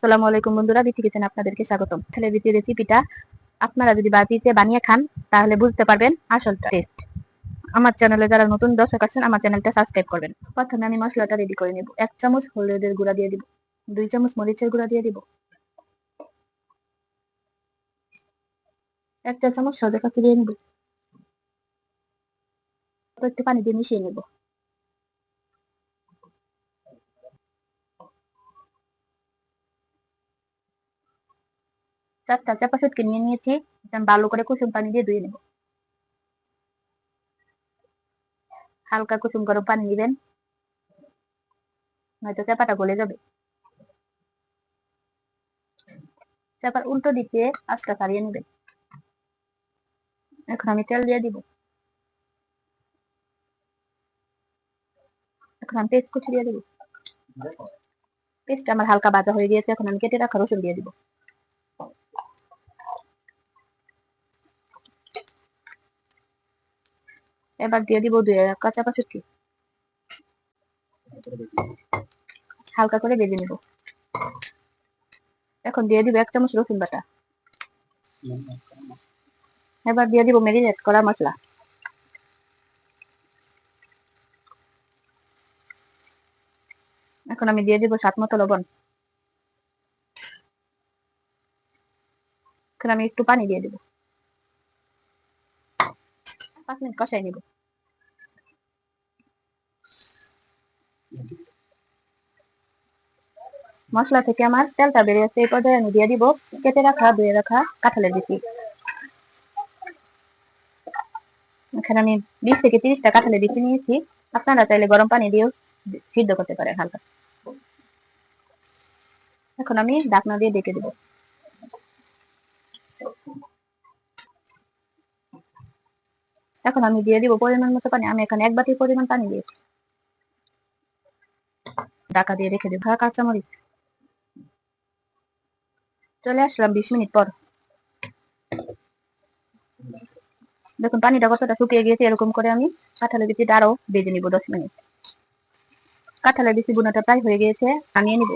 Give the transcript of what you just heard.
আসসালামু আলাইকুম বন্ধুরা, বিথি কিচেনে আপনাদেরকে স্বাগতম। কাঁঠালের বিচির রেসিপিটা আপনারা যদি বাড়িতে বানিয়ে খান তাহলে বুঝতে পারবেন আসল টেস্ট। আমার চ্যানেলে যারা নতুন দর্শক আছেন আমার চ্যানেলটা সাবস্ক্রাইব করবেন। প্রথমে আমি মশলাটা রেডি করে নেব। 1 চামচ হলুদের গুঁড়া দিয়ে দিব, 2 চামচ মরিচের গুঁড়া দিয়ে দিব, 1 চা চামচ সরিষা পাতি দিয়ে নেব, একটু পানি দিয়ে মিশিয়ে নেব। চারটা চাপা শুটকি নিয়ে নিয়েছি, ভালো করে কুসুম পানি দিয়ে ধুয়ে নেব। হালকা কুসুম গরম পানি দিবেন, নয়তো চাপাটা গলে যাবে। চাপার উল্টো দিকে আঁচটা ছাড়িয়ে নেবেন। এখন আমি তেল দিয়ে দিব। এখন আমি পেঁয়াজ কুচি দিয়ে দিব। পেস্টটা আমার হালকা ভাজা হয়ে গিয়েছে, এখন আমি কেটে রাখা রসুন দিয়ে দিব। এবার দিয়ে দিব 2 কাঁচা শুটকি, হালকা করে ভেজে নিব। এখন দিয়ে দিব 1 চামচ রসুন বাটা। এবার দিয়ে দিব ম্যারিনেট করা মশলা। এখন আমি দিয়ে দিব স্বাদ মতো লবণ। এখন আমি একটু পানি দিয়ে দিব। 5 মিনিট কষাই নিব। মশলা থেকে আমার তেলটা বেরিয়েছে, এই পর্যায়ে আমি দিয়ে দিব কেটে রাখা ধুয়ে রাখা কাঁঠালের বিচি। এখানে আমি 20 থেকে 30টা কাঁঠালের বিচি নিয়েছি, আপনারা চাইলে গরম পানি দিয়েও সিদ্ধ করতে পারেন হালকা। এখন আমি ঢাকনা দিয়ে ঢেকে দিব। এখন আমি দিয়ে দিব পরিমাণ মতো পানি। আমি এখানে 1 বাটির পরিমাণ পানি দিয়েছি। ঢাকা দিয়ে রেখে দেব। কাঁচামরিচ। চলে আসলাম 20 মিনিট পর। দেখুন পানিটা কতটা শুকিয়ে গিয়েছে। এরকম করে আমি কাঁঠালের বিচিটা আরো ভেজে নিব 10 মিনিট। কাঁঠালের বিচি ভুনাটা প্রায় হয়ে গিয়েছে, নামিয়ে নিব।